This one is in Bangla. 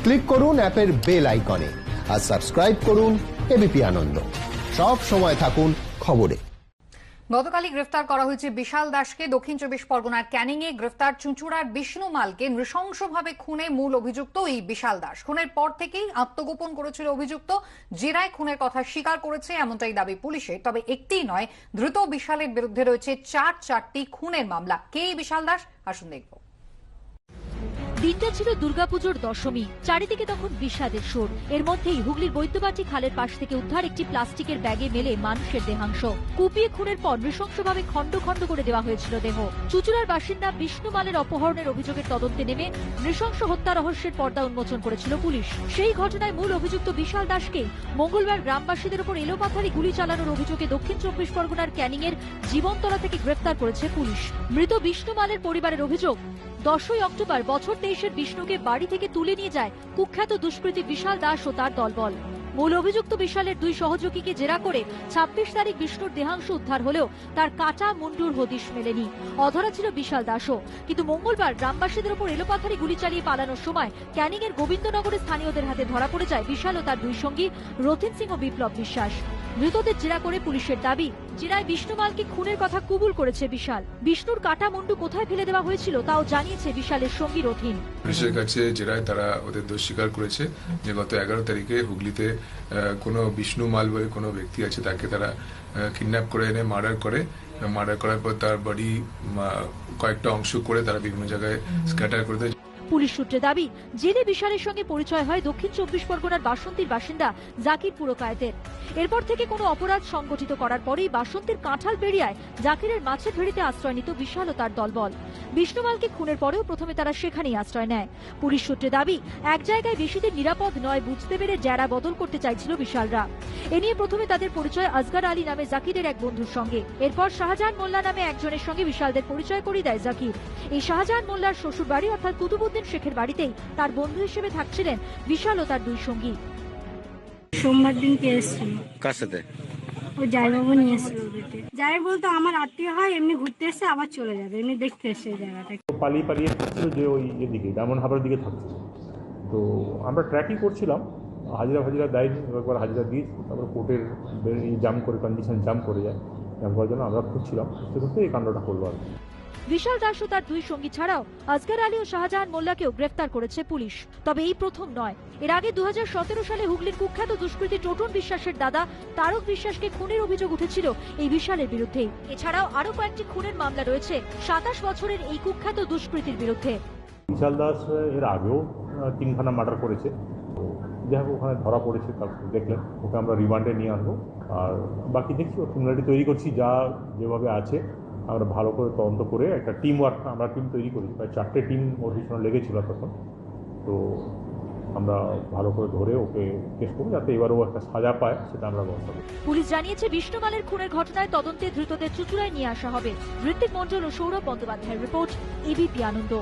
ক্লিক করুন অ্যাপের বেল আইকনে আর সাবস্ক্রাইব করুন এবিপি আনন্দ। সব সময় থাকুন খবরে। গতকালই গ্রেফতার করা হয়েছে বিশাল দাসকে। দক্ষিণ 24 পরগনার ক্যানিং এ গ্রেফতার চুঁচুড়ার বিষ্ণু মালকে নৃশংসভাবে খুনে মূল অভিযুক্ত এই বিশাল দাস। খুনের পর থেকেই আত্মগোপন করেছিল অভিযুক্ত। জেরায় খুনের কথা স্বীকার করেছে এমনটাই দাবি পুলিশের। তবে একটিই নয়, ধৃত বিশালের বিরুদ্ধে রয়েছে চারটি খুনের মামলা। কে এই বিশাল দাস, আসুন দেখব। দিনটা ছিল দুর্গাপুজোর দশমী। চারিদিকে তখন বিষাদের সুর। এর মধ্যেই হুগলির বৈদ্যবাটি খালের পাশ থেকে উদ্ধার একটি প্লাস্টিকের ব্যাগে মেলে মানুষের দেহাংশ। কুপিয়ে খুনের পর নৃশংসভাবে খণ্ড খণ্ড করে দেওয়া হয়েছিল দেহ। চুঁচুড়ার বাসিন্দা বিষ্ণু মালের অপহরণের অভিযোগের তদন্তে নেমে নৃশংস হত্যা রহস্যের পর্দা উন্মোচন করেছিল পুলিশ। সেই ঘটনায় মূল অভিযুক্ত বিশাল দাসকে মঙ্গলবার গ্রামবাসীদের উপর এলোপাথারি গুলি চালানোর অভিযোগে দক্ষিণ 24 পরগনার ক্যানিং এর জীবনতলা থেকে গ্রেফতার করেছে পুলিশ। মৃত বিষ্ণু মালের পরিবারের অভিযোগ, 10ই অক্টোবর বছর 23-এর বিষ্ণুকে বাড়ি থেকে তুলে নিয়ে যায় কুখ্যাত দুষ্কৃতী বিশাল দাস ও তার দলবল। মূল অভিযুক্ত বিশালের দুই সহযোগীকে জেরা করে 26 তারিখ বিষ্ণুর দেহাংশ উদ্ধার হলেও তার কাটা মুন্ডুর হদিশ মেলেনি। অধরা ছিল বিশাল দাসও। কিন্তু মঙ্গলবার গ্রামবাসীদের উপর এলোপাথারি গুলি চালিয়ে পালানোর সময় ক্যানিং এর গোবিন্দনগরের স্থানীয়দের হাতে ধরা পড়ে যায় বিশাল ও তার দুই সঙ্গী রথিন সিং ও বিপ্লব বিশ্বাস। মৃতদের জেরা করে পুলিশের দাবি, জেরায় বিষ্ণু মালকে খুনের কথা কবুল করেছে বিশাল। বিষ্ণুর কাটা মুন্ডু কোথায় ফেলে দেওয়া হয়েছিল তাও জানিয়েছে বিশালের সঙ্গী রথিন। পুলিশের কাছে জেরায় তারা ওদের দোষ স্বীকার করেছে যে গত 11 তারিখে হুগলিতে কোনো বিষ্ণু মাল বলে কোনো ব্যক্তি আছে, তাকে তারা কিডন্যাপ করে এনে মার্ডার করার পর তার বডি কয়েকটা অংশ করে তারা বিভিন্ন জায়গায় স্ক্যাটার করে দেয়। পুলিশ সূত্রে দাবি, জেলে বিশালের সঙ্গে পরিচয় হয় দক্ষিণ 24 পরগনার বাসন্তীর বাসিন্দা জাকির পুরকায়েতের। এরপর থেকে কোনো অপরাধ সংগঠিত করার পরেই বাসন্তীর কাঁঠাল পেরিয়ায় জাকিরের মাছের ভেড়িতে আশ্রয় নিত বিশাল ও তার দলবল। বিষ্ণুমালকে খুনের পরেও প্রথমে তারা সেখানেই আশ্রয় নেয়। পুলিশ সূত্রে দাবি, এক জায়গায় বেশিদিন নিরাপদ নয় বুঝতে পেরে জেরা বদল করতে চাইছিল বিশালরা। এ নিয়ে প্রথমে তাদের পরিচয় আসগর আলী নামে জাকিরের এক বন্ধুর সঙ্গে। এরপর শাহজাহান মোল্লা নামে একজনের সঙ্গে বিশালদের পরিচয় করিয়ে দেয় জাকির। এই শাহজাহান মোল্লার শ্বশুর বাড়ি অর্থাৎ কুতুবুদ্দিন শেখের বাড়িতেই তার বন্ধু হিসেবে থাকছিলেন বিশাল ও তার দুই সঙ্গী। সোমবার দিনকে এসেছিল। কার সাথে? ও জায়বাবু নিয়ে এসেছিল। যাই বলতো আমার আত্মীয় হয়, এমনি ঘুরতে এসে আবার চলে যাবে, এমনি দেখতে এসে এই জায়গাটা। পালিয়ে থাকছিল যে ওই এদিকে ডায়মন্ড হারবার দিকে থাকছিল। তো আমরা ট্র্যাকিং করছিলাম, হাজিরা দেয়নি, একবার হাজিরা দিয়েছি, তারপর কোর্টের জাম করে কন্ডিশন জাম করে যায়, জাম করার জন্য আমরা খুঁজছিলাম, সেক্ষেত্রে এই কাণ্ডটা করবো আর। বিশাল দাস ও তার দুই সঙ্গী ছাড়াও আসগর আলী ও শাহজাহান মোল্লাকেও গ্রেফতার করেছে পুলিশ। তবে এই প্রথম নয়, এর আগে 2017 সালে হুগলির কুখ্যাত দুষ্কৃতী টোটন বিশ্বাসের দাদা তারক বিশ্বাসকে খুনের অভিযোগ উঠেছিল এই বিশালের বিরুদ্ধে। এছাড়াও আরো কয়েকটি খুনের মামলা রয়েছে 27 বছরের এই কুখ্যাত দুষ্কৃতীর বিরুদ্ধে। বিশাল দাস এর আগেও 3খানা মার্ডার করেছে। যাই হোক, ওখানে ধরা পড়েছে, তারপর দেখলেন ওকে আমরা রিমান্ডে নিয়ে আসবো। আর বাকি দেখছি ও ক্রিমিনালিটি তৈরি করছি, যেভাবে আছে আমরা ভালো করে তদন্ত করে একটা টিম তৈরি করি। প্রায় 4টে টিম ওর পিছনে লেগেছিল তখন। তো আমরা ভালো করে ধরে ওকে কেস করবো, যাতে এবার ও একটা সাজা পায়, সেটা আমরা ব্যবস্থা করি। পুলিশ জানিয়েছে বিষ্ণু মালের খুনের ঘটনায় তদন্তে ধৃতদের চুঁচুড়ায় নিয়ে আসা হবে। ঋত্বিক মণ্ডল ও সৌরভ বন্দ্যোপাধ্যায়ের রিপোর্ট, এবিপি আনন্দ।